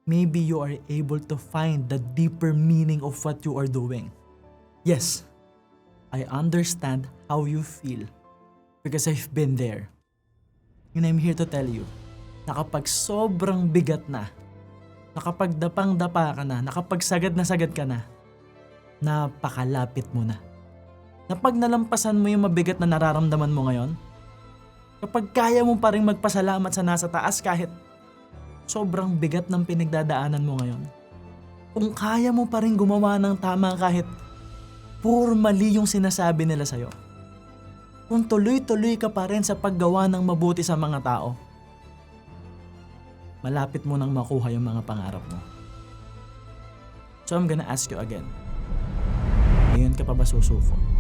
maybe you are able to find the deeper meaning of what you are doing. Yes, I understand how you feel because I've been there. And I'm here to tell you na kapag sobrang bigat na, na kapag dapang-dapa ka na, na kapag sagad ka na, napakalapit mo na. Na pag nalampasan mo yung mabigat na nararamdaman mo ngayon, kapag kaya mo pa rin magpasalamat sa nasa taas kahit sobrang bigat ng pinagdadaanan mo ngayon, kung kaya mo pa rin gumawa ng tama kahit puro mali yung sinasabi nila sa'yo, kung tuloy-tuloy ka pa rin sa paggawa ng mabuti sa mga tao, malapit mo nang makuha yung mga pangarap mo. So I'm gonna ask you again, ngayon ka pa ba susuko?